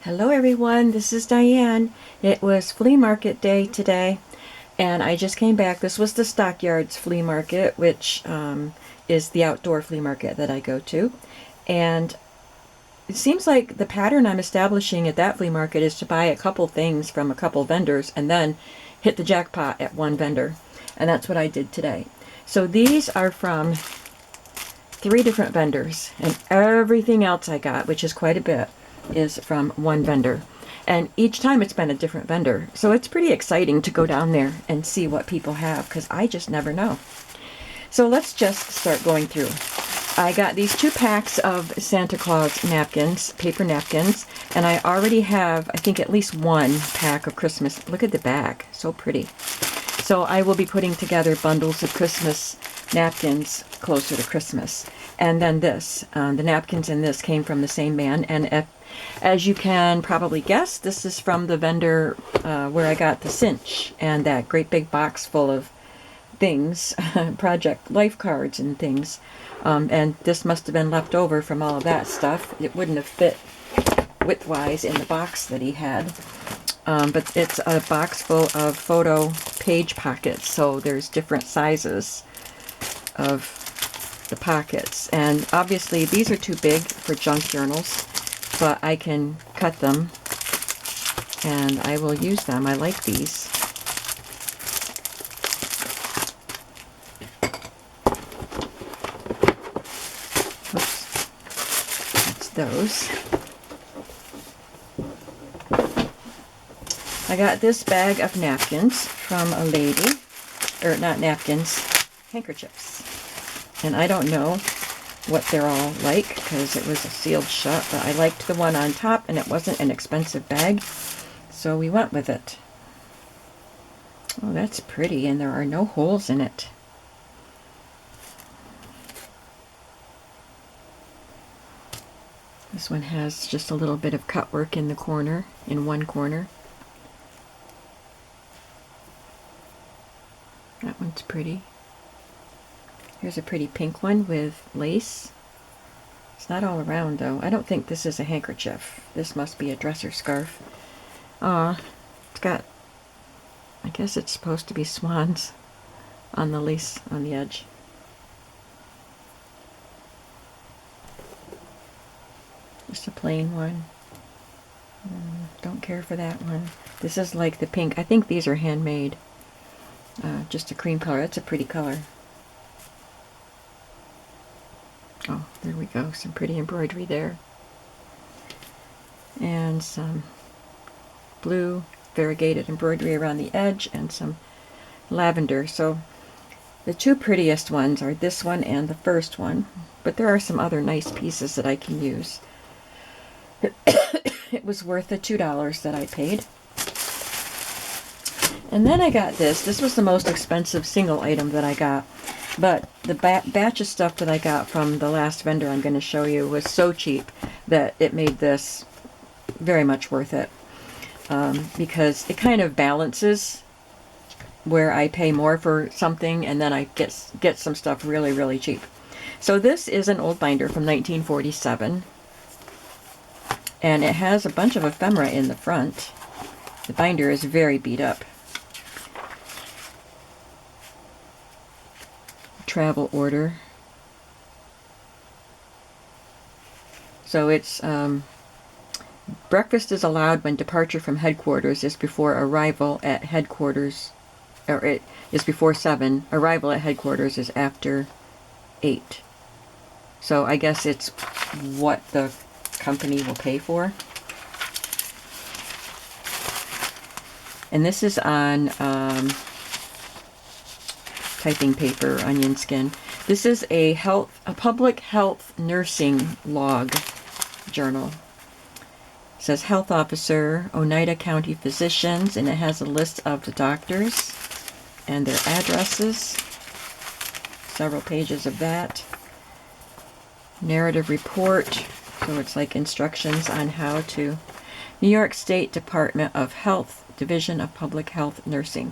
Hello everyone, this is Diane. It was flea market day today, and I just came back. This was the Stockyards flea market, which is the outdoor flea market that I go to. And it seems like the pattern I'm establishing at that flea market is to buy a couple things from a couple vendors and then hit the jackpot at one vendor. And that's what I did today. So these are from 3 different vendors, and everything else I got, which is quite a bit, is from one vendor. And each time it's been a different vendor. So it's pretty exciting to go down there and see what people have, because I just never know. So let's just start going through. I got these 2 packs of Santa Claus napkins, paper napkins, and I already have, I think, at least 1 pack of Christmas. Look at the back, so pretty. So I will be putting together bundles of Christmas napkins closer to Christmas. And then this, the napkins in this came from the same man, and as you can probably guess, this is from the vendor where I got the cinch and that great big box full of things, project life cards and things. And this must have been left over from all of that stuff. It wouldn't have fit width-wise in the box that he had. But it's a box full of photo page pockets, so there's different sizes of the pockets. And obviously these are too big for junk journals, but I can cut them and I will use them. I like these. Oops. That's those. I got this bag of napkins from a lady, or not napkins, handkerchiefs. And I don't know what they're all like because it was a sealed shut, but I liked the one on top and it wasn't an expensive bag, so we went with it. Oh, that's pretty, and there are no holes in it. This one has just a little bit of cut work in the corner, in one corner. That one's pretty. Here's a pretty pink one with lace. It's not all around though. I don't think this is a handkerchief. This must be a dresser scarf. It's got, I guess it's supposed to be swans on the lace on the edge. Just a plain one. Don't care for that one. This is like the pink. I think these are handmade. Just a cream color. That's a pretty color. Oh, there we go. Some pretty embroidery there. And some blue variegated embroidery around the edge and some lavender. So the 2 prettiest ones are this one and the first one. But there are some other nice pieces that I can use. It was worth the $2 that I paid. And then I got this. This was the most expensive single item that I got. But the batch of stuff that I got from the last vendor I'm going to show you was so cheap that it made this very much worth it. Because it kind of balances where I pay more for something and then I get some stuff really, really cheap. So this is an old binder from 1947. And it has a bunch of ephemera in the front. The binder is very beat up. Travel order. So it's breakfast is allowed when departure from headquarters is before arrival at headquarters, or it is before 7. Arrival at headquarters is after 8. So I guess it's what the company will pay for. And this is on typing paper, onion skin. This is a public health nursing log journal. It says health officer, Oneida County physicians, and it has a list of the doctors and their addresses. Several pages of that. Narrative report. So it's like instructions on how to. New York State Department of Health, Division of Public Health Nursing.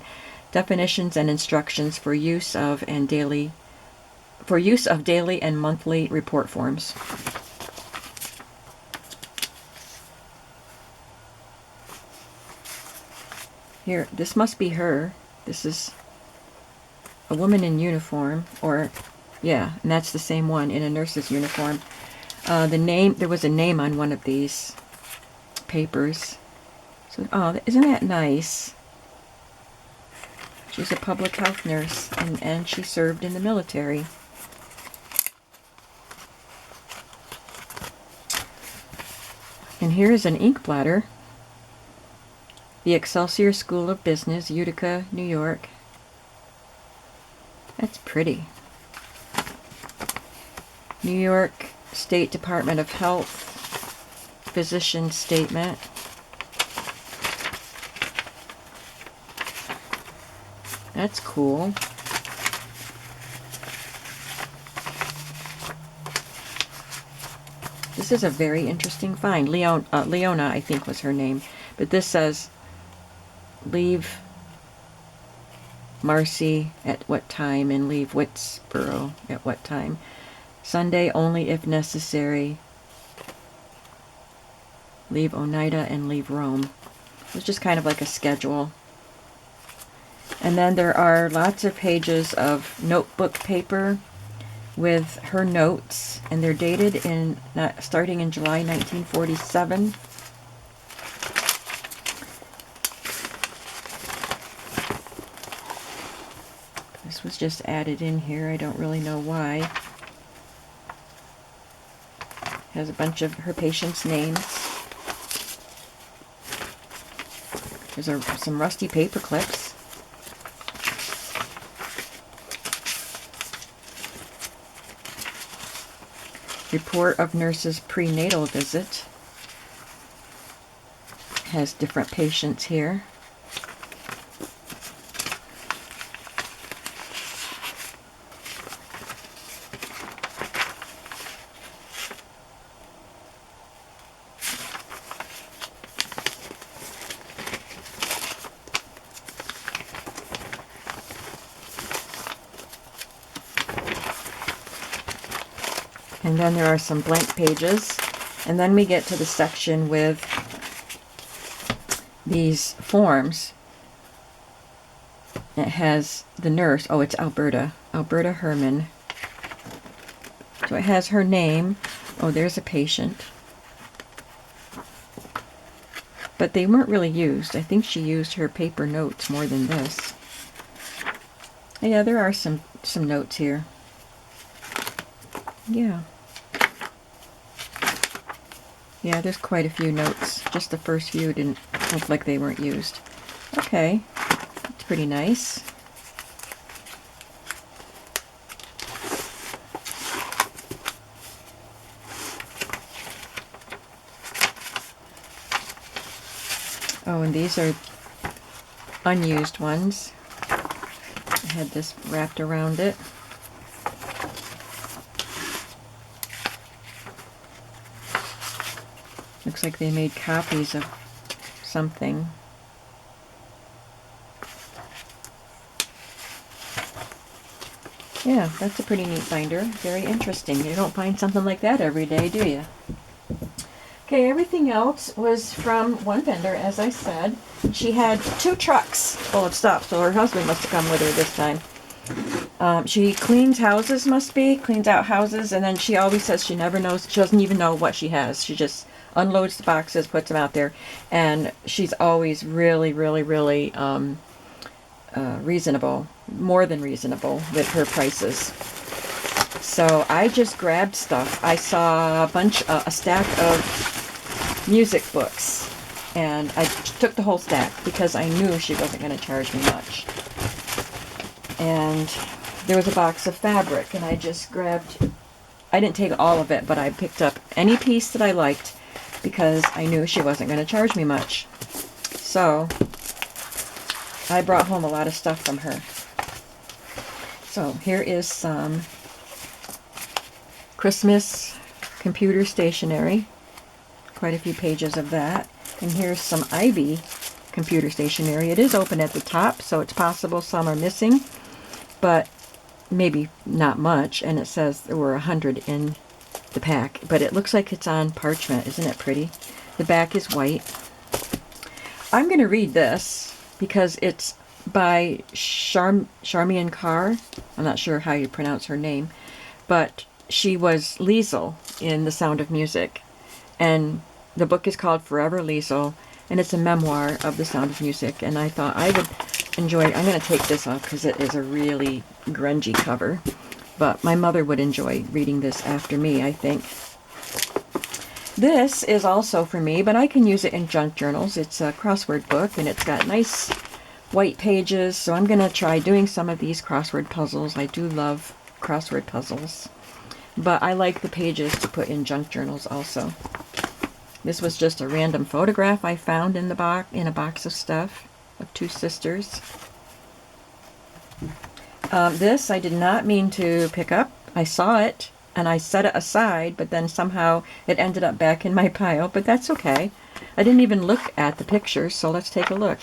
Definitions and instructions for use of daily and monthly report forms. Here, this must be her. This is a woman in uniform, or, yeah, and that's the same one in a nurse's uniform. The name, there was a name on one of these papers. So, oh, isn't that nice? She's a public health nurse, and she served in the military. And here is an ink blotter. The Excelsior School of Business, Utica, New York. That's pretty. New York State Department of Health physician statement. That's cool. This is a very interesting find. Leona, I think, was her name. But this says, leave Marcy at what time and leave Whitesboro at what time. Sunday only if necessary. Leave Oneida and leave Rome. It's just kind of like a schedule. And then there are lots of pages of notebook paper with her notes, and they're dated in starting in July 1947. This was just added in here. I don't really know why. Has a bunch of her patients' names. There's some rusty paper clips. Report of nurse's prenatal visit. Has different patients here. And then there are some blank pages. And then we get to the section with these forms. It has the nurse. Oh, it's Alberta Herman. So it has her name. Oh, there's a patient. But they weren't really used. I think she used her paper notes more than this. Yeah, there are some notes here. Yeah. Yeah, there's quite a few notes. Just the first few didn't look like they weren't used. Okay, that's pretty nice. Oh, and these are unused ones. I had this wrapped around it. Looks like they made copies of something. Yeah, that's a pretty neat binder. Very interesting. You don't find something like that every day, do you? Okay, everything else was from one vendor, as I said. She had 2 trucks full of stuff, so her husband must have come with her this time. She cleans houses, cleans out houses, and then she always says she never knows, she doesn't even know what she has. She just unloads the boxes, puts them out there, and she's always really, really, really reasonable, more than reasonable with her prices. So I just grabbed stuff. I saw a stack of music books, and I took the whole stack because I knew she wasn't going to charge me much. And there was a box of fabric, and I just grabbed, I didn't take all of it, but I picked up any piece that I liked because I knew she wasn't going to charge me much. So I brought home a lot of stuff from her. So here is some Christmas computer stationery. Quite a few pages of that. And here's some Ivy computer stationery. It is open at the top, so it's possible some are missing, but maybe not much. And it says there were 100 in the pack, but it looks like it's on parchment. Isn't it pretty? The back is white. I'm going to read this because it's by Charmian Carr. I'm not sure how you pronounce her name, but she was Liesel in The Sound of Music. And the book is called Forever Liesel, and it's a memoir of The Sound of Music. And I thought I would enjoy it. I'm going to take this off because it is a really grungy cover. But my mother would enjoy reading this after me, I think. This is also for me, but I can use it in junk journals. It's a crossword book, and it's got nice white pages, so I'm going to try doing some of these crossword puzzles. I do love crossword puzzles, but I like the pages to put in junk journals also. This was just a random photograph I found in a box of stuff of two sisters. This I did not mean to pick up. I saw it and I set it aside, but then somehow it ended up back in my pile, but that's okay. I didn't even look at the pictures, so let's take a look.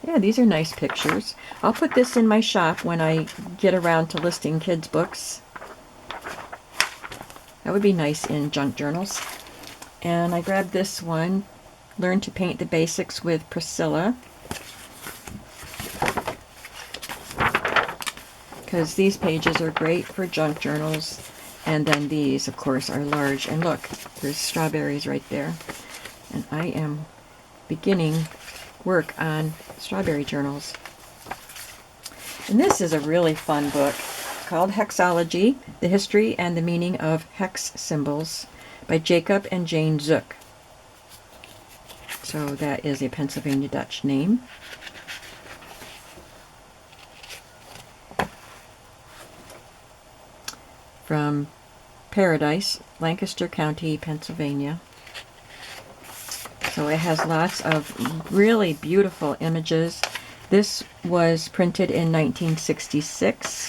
Yeah, these are nice pictures. I'll put this in my shop when I get around to listing kids' books. That would be nice in junk journals. And I grabbed this one, Learn to Paint the Basics with Priscilla. Because these pages are great for junk journals. And then these, of course, are large. And look, there's strawberries right there. And I am beginning work on strawberry journals. And this is a really fun book called Hexology, The History and the Meaning of Hex Symbols by Jacob and Jane Zook. So that is a Pennsylvania Dutch name. From Paradise, Lancaster County, Pennsylvania. So it has lots of really beautiful images. This was printed in 1966.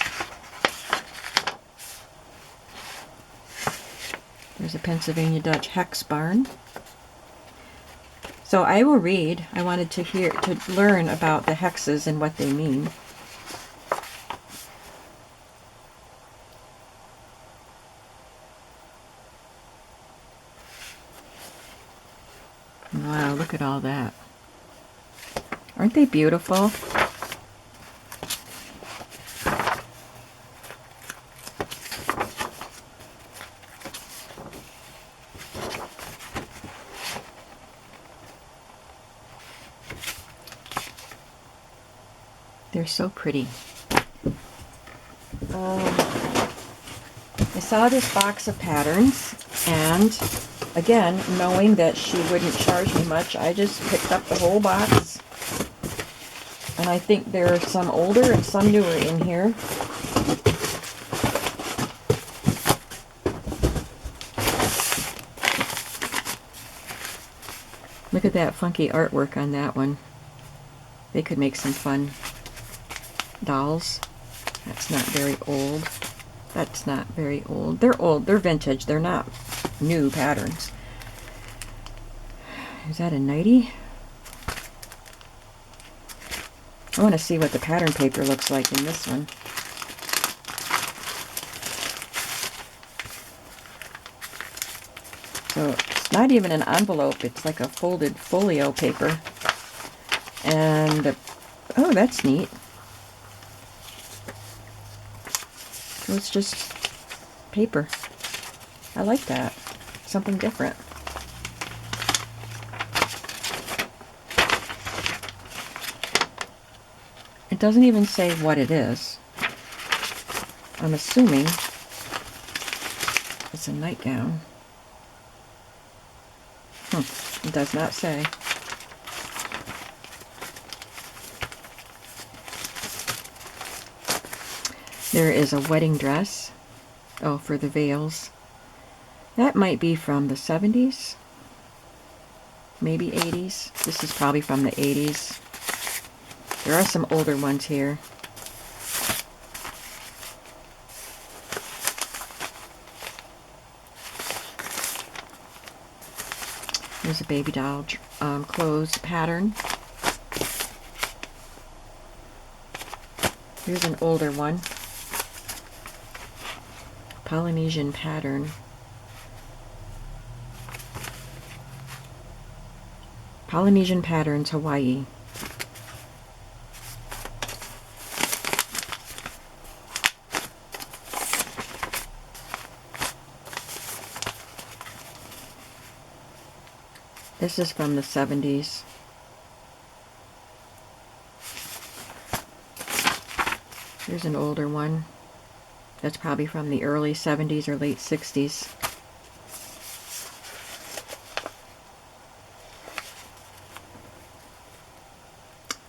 There's a Pennsylvania Dutch hex barn. So I will read. I wanted to learn about the hexes and what they mean. Wow, look at all that. Aren't they beautiful? They're so pretty. I saw this box of patterns, and again, knowing that she wouldn't charge me much, I just picked up the whole box. And I think there are some older and some newer in here. Look at that funky artwork on that one. They could make some fun dolls. That's not very old. That's not very old. They're old. They're vintage. They're not new patterns. Is that a nightie? I want to see what the pattern paper looks like in this one. So it's not even an envelope. It's like a folded folio paper. And oh, that's neat. So it's just paper. I like that. Something different. It doesn't even say what it is. I'm assuming it's a nightgown. It does not say. There is a wedding dress. Oh, for the veils. That might be from the 70s. Maybe 80s. This is probably from the 80s. There are some older ones here. There's a baby doll clothes pattern. Here's an older one. Polynesian pattern. Polynesian Patterns, Hawaii. This is from the 70s. Here's an older one. That's probably from the early 70s or late 60s.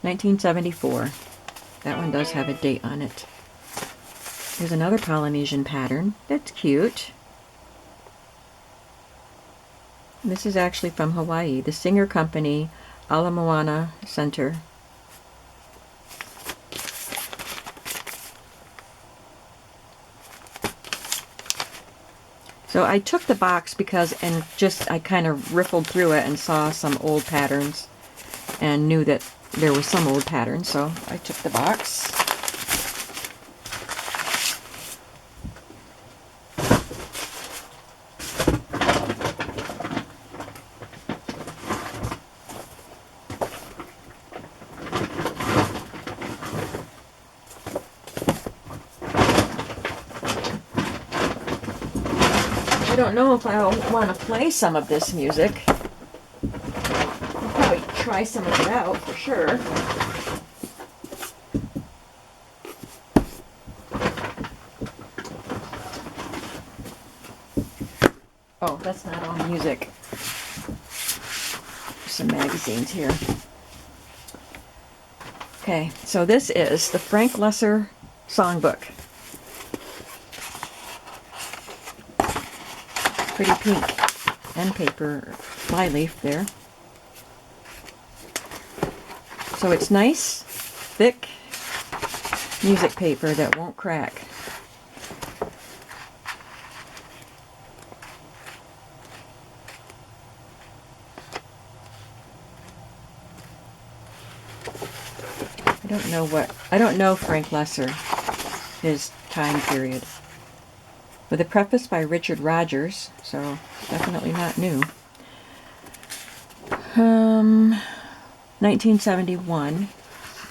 $1974. That one does have a date on it. Here's another Polynesian pattern. That's cute. This is actually from Hawaii. The Singer Company, Ala Moana Center. So I took the box because, I kind of riffled through it and saw some old patterns and knew that there was some old patterns, so I took the box. I don't know if I'll want to play some of this music. I'll probably try some of it out for sure. Oh, that's not all music. There's some magazines here. Okay, so this is the Frank Lesser Songbook. Pretty pink end paper flyleaf there. So it's nice, thick music paper that won't crack. I don't know Frank Lesser, his time period. With a preface by Richard Rogers, so definitely not new. 1971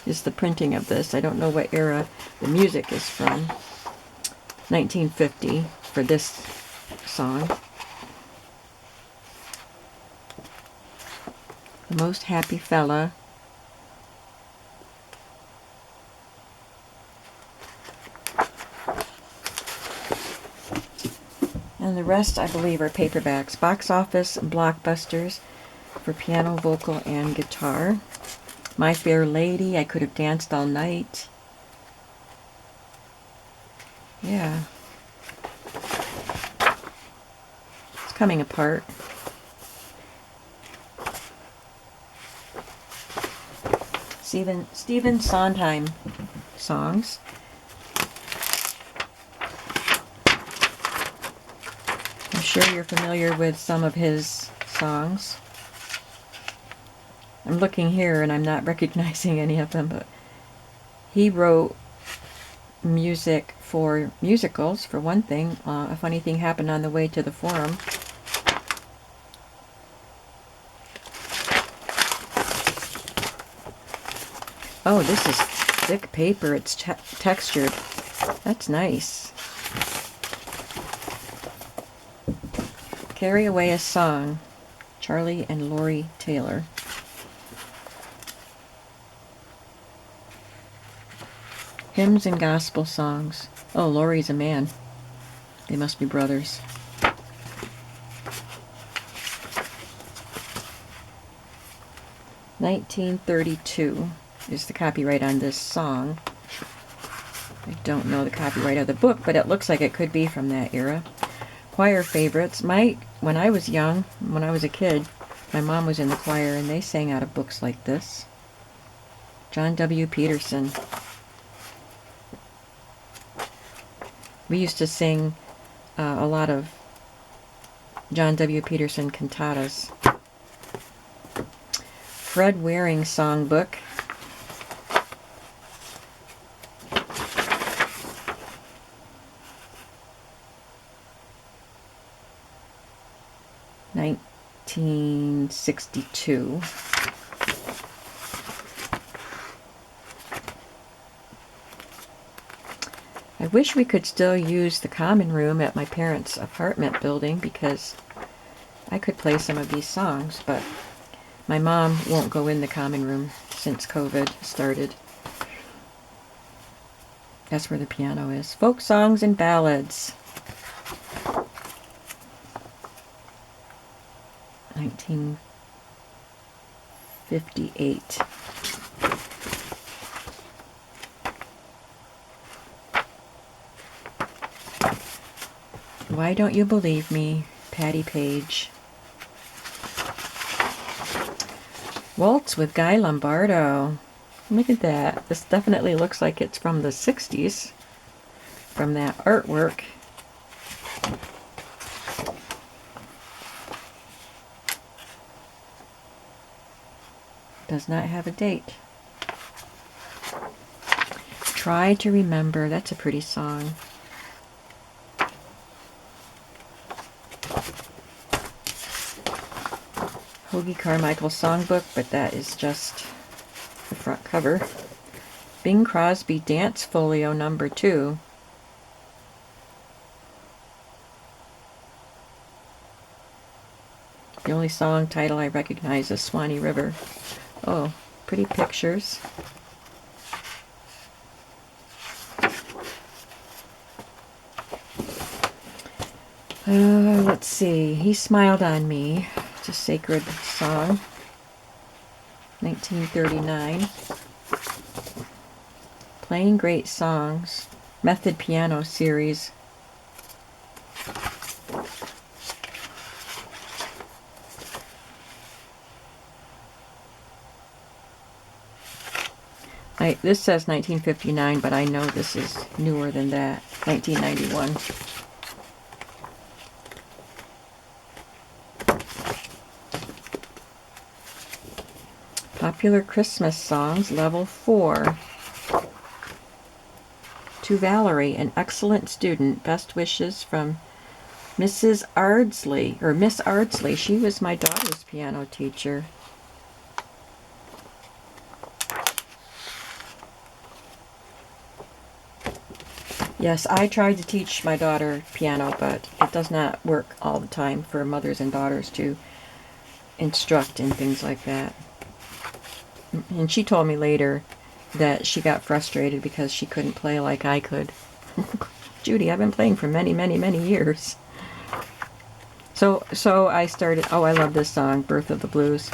is the printing of this. I don't know what era the music is from. 1950 for this song. The Most Happy Fella. And the rest, I believe, are paperbacks. Box Office Blockbusters for piano, vocal, and guitar. My Fair Lady, I Could Have Danced All Night. Yeah. It's coming apart. Stephen Sondheim songs. I'm sure you're familiar with some of his songs. I'm looking here and I'm not recognizing any of them, but he wrote music for musicals, for one thing. A Funny Thing Happened on the Way to the Forum. Oh, this is thick paper. It's textured. That's nice. Carry Away a Song. Charlie and Lori Taylor. Hymns and Gospel Songs. Oh, Lori's a man. They must be brothers. $1932 is the copyright on this song. I don't know the copyright of the book, but it looks like it could be from that era. Choir favorites. When I was young, when I was a kid, my mom was in the choir and they sang out of books like this. John W. Peterson. We used to sing a lot of John W. Peterson cantatas. Fred Waring Songbook. 1962. I wish we could still use the common room at my parents' apartment building because I could play some of these songs, but my mom won't go in the common room since COVID started. That's where the piano is. Folk songs and ballads. 1958. Why Don't You Believe Me? Patti Page. Waltz with Guy Lombardo. Look at that. This definitely looks like it's from the 60s, from that artwork. Does not have a date. Try to Remember. That's a pretty song. Hoagie Carmichael songbook, but that is just the front cover. Bing Crosby Dance Folio number 2. The only song title I recognize is Swanee River. Oh, pretty pictures. Let's see. He Smiled on Me. It's a sacred song. 1939. Playing Great Songs. Method Piano Series. This says 1959, but I know this is newer than that. 1991. Popular Christmas Songs, Level 4. To Valerie, an excellent student. Best wishes from Mrs. Ardsley, or Miss Ardsley. She was my daughter's piano teacher. Yes, I tried to teach my daughter piano, but it does not work all the time for mothers and daughters to instruct and things like that. And she told me later that she got frustrated because she couldn't play like I could. Judy, I've been playing for many, many, many years. So I started, oh, I love this song, Birth of the Blues.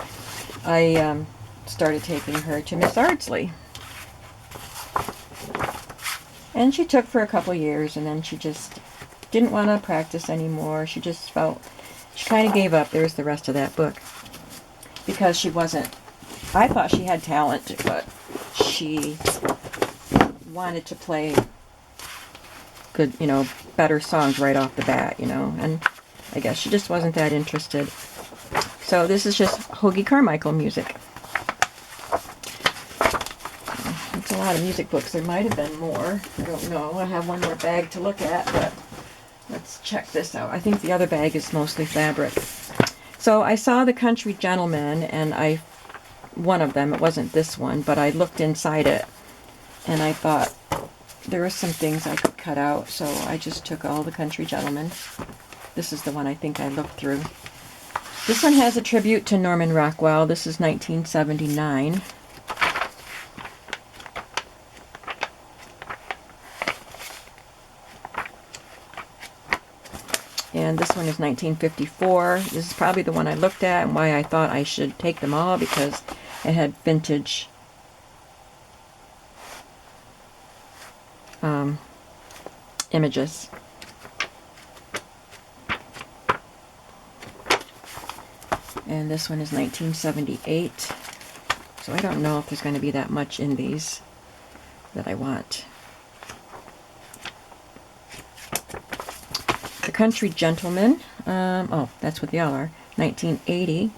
I started taking her to Miss Ardsley. And she took for a couple years, and then she just didn't want to practice anymore. She just felt, she kind of gave up. There's the rest of that book. Because she wasn't, I thought she had talent, but she wanted to play good, better songs right off the bat, and I guess she just wasn't that interested. So this is just Hoagie Carmichael music. It's a lot of music books. There might have been more. I don't know. I have one more bag to look at, but let's check this out. I think the other bag is mostly fabric. So I saw The Country Gentleman, and one of them, it wasn't this one, but I looked inside it, and I thought there were some things I could cut out, so I just took all The Country Gentleman. This is the one I think I looked through. This one has a tribute to Norman Rockwell. This is 1979. And this one is 1954. This is probably the one I looked at and why I thought I should take them all, because it had vintage images. And this one is 1978. So I don't know if there's going to be that much in these that I want. The Country Gentleman. Oh, that's what they all are. 1980.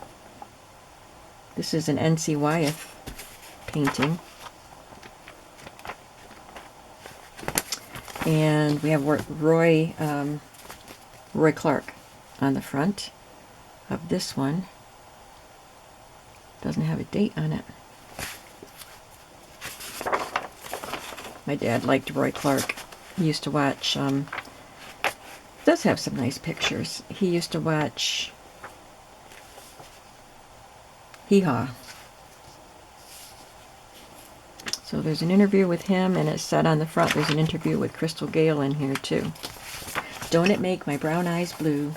This is an N.C. Wyeth painting. And we have Roy Clark on the front. of this one. Doesn't have a date on it. My dad liked Roy Clark. He used to watch, does have some nice pictures. He used to watch Hee Haw. So there's an interview with him, and it's said on the front there's an interview with Crystal Gale in here too. Don't It Make My Brown Eyes Blue?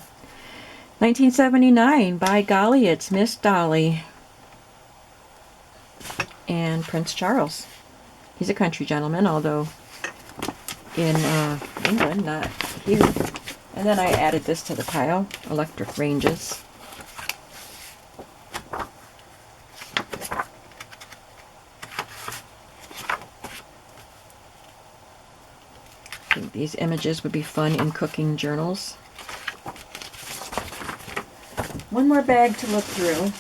1979, by golly, it's Miss Dolly. And Prince Charles. He's a country gentleman, although in England, not here. And then I added this to the pile, electric ranges. I think these images would be fun in cooking journals. One more bag to look through.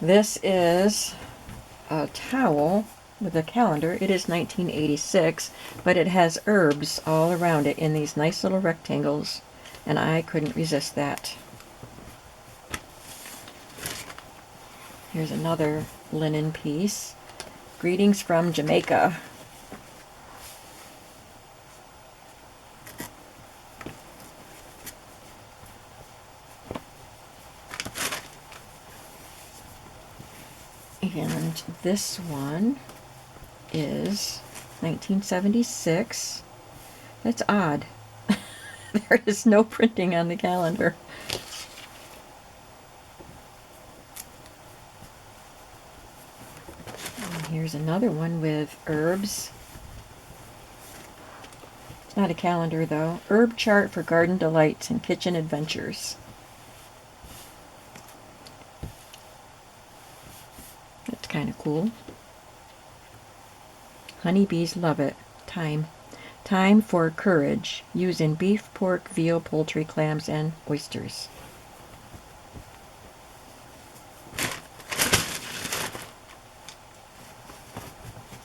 This is a towel with a calendar. It is 1986, but it has herbs all around it in these nice little rectangles, and I couldn't resist that. Here's another linen piece. Greetings from Jamaica. And this one is 1976. That's odd. There is no printing on the calendar. And here's another one with herbs. It's not a calendar though. Herb chart for garden delights and kitchen adventures. That's kind of cool. Honeybees love it. Thyme. Thyme for courage. Use in beef, pork, veal, poultry, clams, and oysters.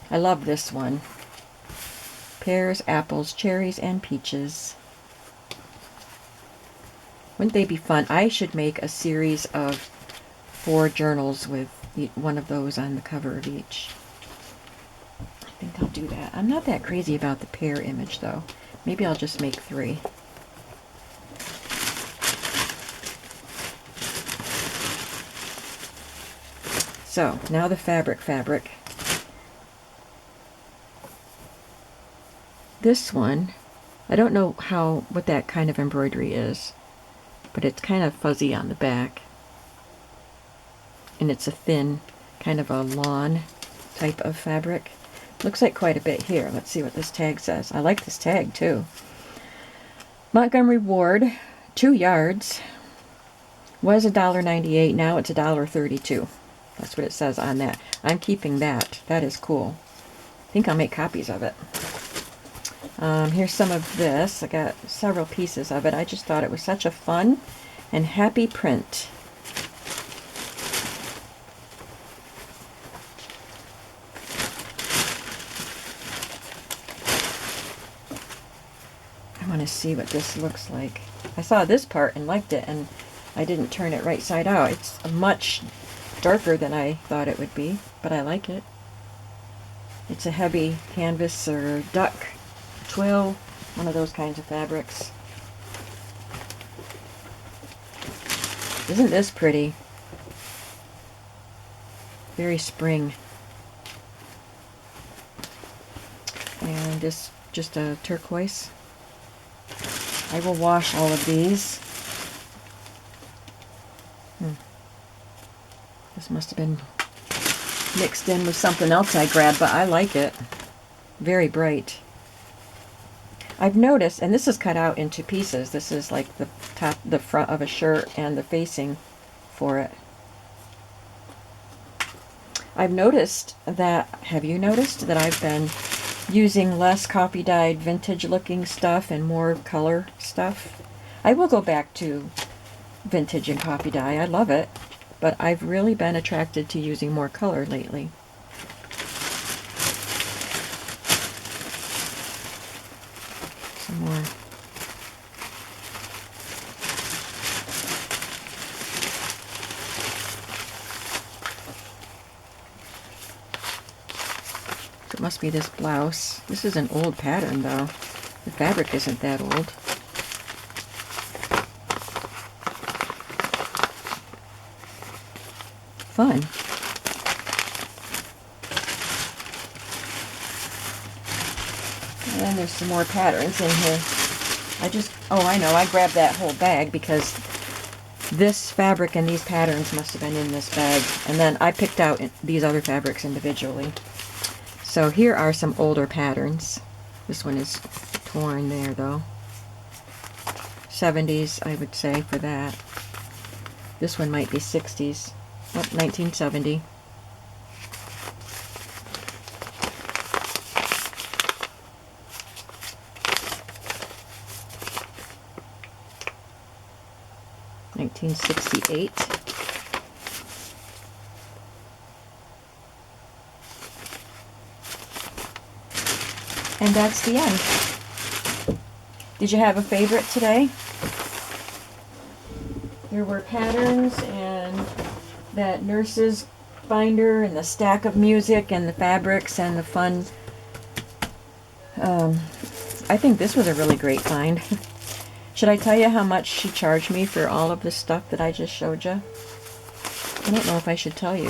I love this one. Pears, apples, cherries, and peaches. Wouldn't they be fun? I should make a series of 4 journals with one of those on the cover of each. I think I'll do that. I'm not that crazy about the pear image though. Maybe I'll just make 3. So now the fabric. This one, I don't know what that kind of embroidery is, but it's kind of fuzzy on the back. And it's a thin, kind of a lawn type of fabric. Looks like quite a bit here. Let's see what this tag says. I like this tag too. Montgomery Ward, 2 yards. Was $1.98. Now it's $1.32. That's what it says on that. I'm keeping that. That is cool. I think I'll make copies of it. Here's some of this. I got several pieces of it. I just thought it was such a fun and happy print. I want to see what this looks like. I saw this part and liked it, and I didn't turn it right side out. It's much darker than I thought it would be, but I like it. It's a heavy canvas or duck twill, one of those kinds of fabrics. Isn't this pretty? Very spring. And this just a turquoise. I will wash all of these. This must have been mixed in with something else I grabbed, but I like it. Very bright. I've noticed, and this is cut out into pieces. This is like the top, the front of a shirt and the facing for it. I've noticed that, have you noticed that I've been using less copy dyed vintage looking stuff and more color stuff? I will go back to vintage and copy dye. I love it, but I've really been attracted to using more color lately. Some more must be this blouse. This is an old pattern though. The fabric isn't that old. Fun. And there's some more patterns in here. Oh, I know, I grabbed that whole bag because this fabric and these patterns must have been in this bag. And then I picked out these other fabrics individually. So here are some older patterns. This one is torn there though. 70s, I would say, for that. This one might be 60s. Oh, 1970. $1968. And that's the end. Did you have a favorite today? There were patterns and that nurse's binder and the stack of music and the fabrics and the fun. I think this was a really great find. Should I tell you how much she charged me for all of the stuff that I just showed you? I don't know if I should tell you.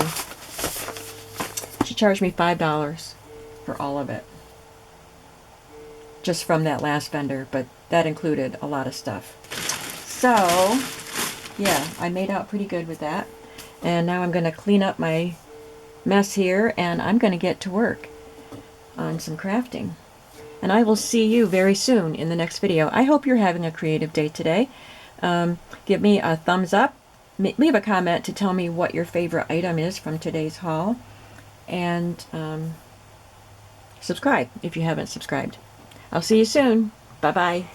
She charged me $5 for all of it. Just from that last vendor, but that included a lot of stuff. So, yeah, I made out pretty good with that. And now I'm going to clean up my mess here, and I'm going to get to work on some crafting. And I will see you very soon in the next video. I hope you're having a creative day today. Give me a thumbs up. Leave a comment to tell me what your favorite item is from today's haul. And subscribe if you haven't subscribed. I'll see you soon. Bye-bye.